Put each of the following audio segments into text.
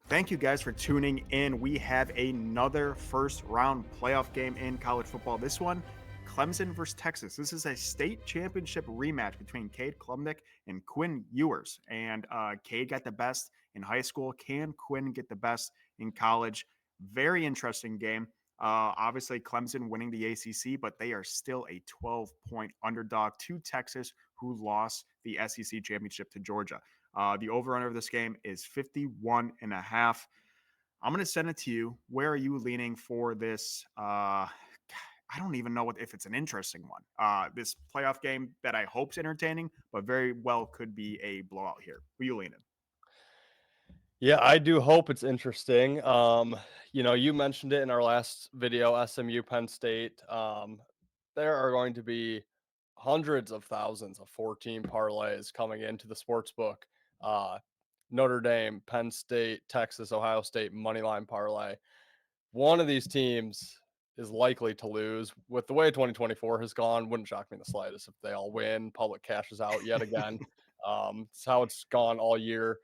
Thank you guys for tuning in. We have another first round playoff game in college football. This one, Clemson versus Texas. This is a state championship rematch between Cade Klubnik and Quinn Ewers. And Cade got the best in high school. Can Quinn get the best in college? Very interesting game. Obviously, Clemson winning the ACC, but they are still a 12-point underdog to Texas, who lost the SEC championship to Georgia. The over-under of this game is 51 and a half. I'm going to send it to you. Where are you leaning for this? I don't even know if it's an interesting one. This playoff game that I hope's entertaining, but very well could be a blowout here. Who you leaning? Yeah, I do hope it's interesting. You mentioned it in our last video, SMU Penn State. There are going to be hundreds of thousands of 14 parlays coming into the sports book. Uh, Notre Dame, Penn State, Texas, Ohio State, moneyline parlay. One of these teams is likely to lose. With the way 2024 has gone, wouldn't shock me in the slightest if they all win. Public cashes out yet again. It's how it's gone all year.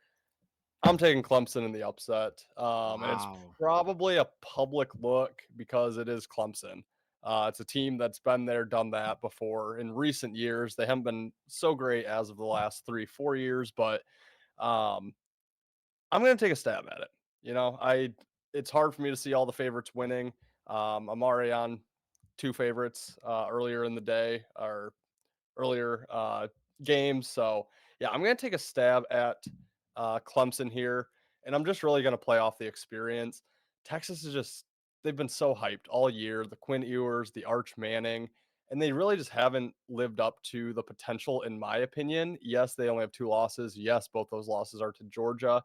I'm taking Clemson in the upset, and it's Wow. probably a public look because it is Clemson. It's a team that's been there, done that before in recent years. They haven't been so great as of the last 3, 4 years, but um, I'm going to take a stab at it. It's hard for me to see all the favorites winning. I'm already on two favorites earlier in the day or earlier games. So yeah, I'm going to take a stab at Clemson here, and I'm just really going to play off the experience. Texas is just they've been so hyped all year. The Quinn Ewers, the Arch Manning, and they really just haven't lived up to the potential, in my opinion. Yes, they only have 2 losses. Yes, both those losses are to Georgia.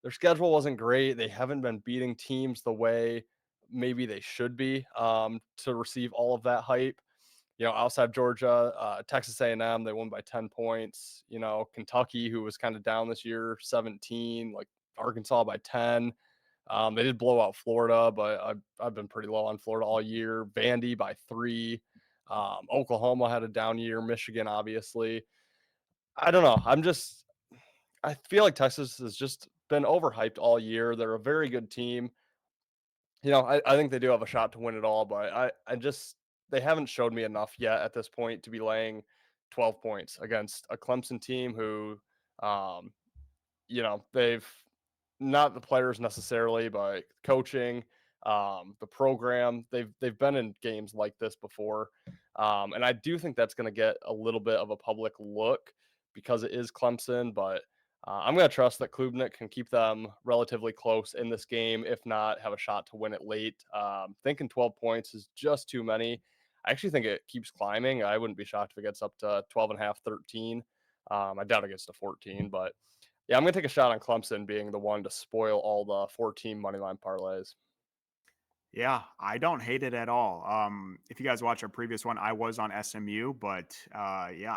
Their schedule wasn't great. They haven't been beating teams the way maybe they should be to receive all of that hype. Outside Georgia, Texas A&M, they won by 10 points. Kentucky, who was kind of down this year, 17, like Arkansas by 10. They did blow out Florida, but I've been pretty low on Florida all year. Vandy by 3. Oklahoma had a down year. Michigan, obviously. I don't know. I feel like Texas has just been overhyped all year. They're a very good team. I think they do have a shot to win it all, but they haven't showed me enough yet at this point to be laying 12 points against a Clemson team who, um, they've not the players necessarily, but coaching, the program, they've been in games like this before. And I do think that's going to get a little bit of a public look because it is Clemson, but I'm going to trust that Klubnik can keep them relatively close in this game, if not have a shot to win it late. Thinking 12 points is just too many. I actually think it keeps climbing. I wouldn't be shocked if it gets up to 12 and a half, 13. I doubt it gets to 14, but yeah, I'm going to take a shot on Clemson being the one to spoil all the 14 moneyline parlays. Yeah, I don't hate it at all. If you guys watch our previous one, I was on SMU, but yeah,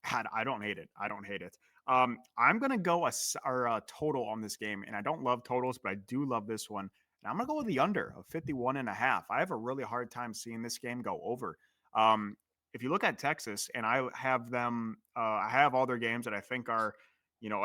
I don't hate it. I don't hate it. I'm gonna go a total on this game, and I don't love totals, but I do love this one. And I'm gonna go with the under of 51 and a half. I have a really hard time seeing this game go over. Um, if you look at Texas, and I have them, I have all their games that I think are,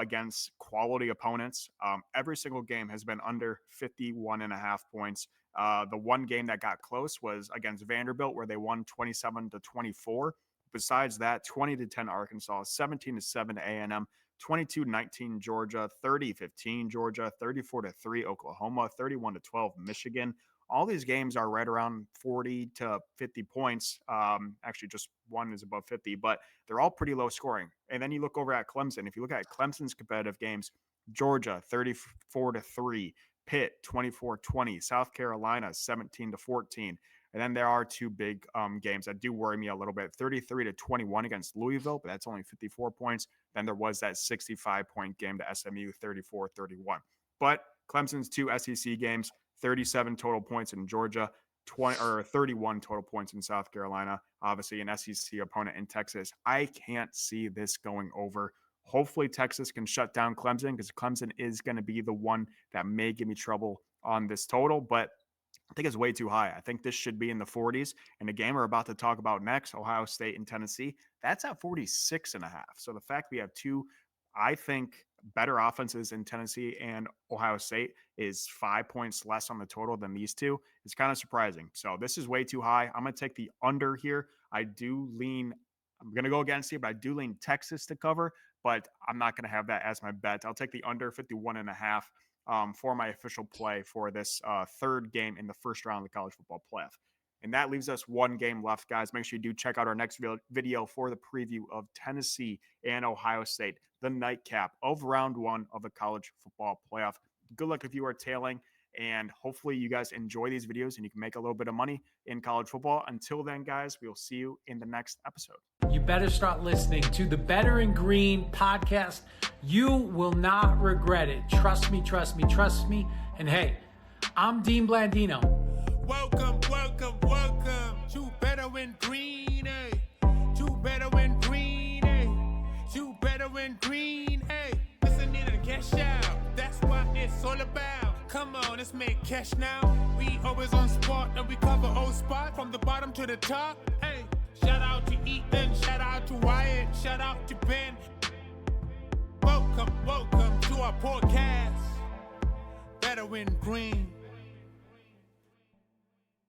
against quality opponents. Every single game has been under 51 and a half points. The one game that got close was against Vanderbilt, where they won 27-24. Besides that, 20-10 Arkansas, 17-7 A&M, 22-19 Georgia, 30-15 Georgia, 34-3 Oklahoma, 31-12 Michigan. All these games are right around 40 to 50 points. Actually, just one is above 50, but they're all pretty low scoring. And then you look over at Clemson. If you look at Clemson's competitive games, Georgia 34-3, Pitt 24-20, South Carolina 17-14. And then there are two big games that do worry me a little bit. 33-21 against Louisville, but that's only 54 points. Then there was that 65-point game to SMU, 34-31. But Clemson's two SEC games, 37 total points in Georgia, 20 or 31 total points in South Carolina. Obviously, an SEC opponent in Texas. I can't see this going over. Hopefully, Texas can shut down Clemson because Clemson is going to be the one that may give me trouble on this total. But I think it's way too high. I think this should be in the 40s. And the game we're about to talk about next, Ohio State and Tennessee, that's at 46 and a half. So the fact we have two, I think, better offenses in Tennessee and Ohio State is 5 points less on the total than these two. It's kind of surprising. So this is way too high. I'm going to take the under here. I'm going to go against you, but I do lean Texas to cover, but I'm not going to have that as my bet. I'll take the under 51.5 for my official play for this third game in the first round of the college football playoff. And that leaves us one game left, guys. Make sure you do check out our next video for the preview of Tennessee and Ohio State, the nightcap of round one of the college football playoff. Good luck if you are tailing, and hopefully you guys enjoy these videos and you can make a little bit of money in college football. Until then, guys, we'll see you in the next episode. You better start listening to the Better in Green podcast. You will not regret it. Trust me, trust me, trust me. And hey, I'm Dean Blandino. Welcome, welcome, welcome to Better in Green, eh? To Better in Green, eh? To Better in Green, eh? Listen in and cash out. That's what it's all about. Come on, let's make cash now. We always on spot and we cover all spots from the bottom to the top. Hey, shout out to Ethan, shout out to Wyatt, shout out to Ben. Welcome, welcome to our podcast. Better in Green.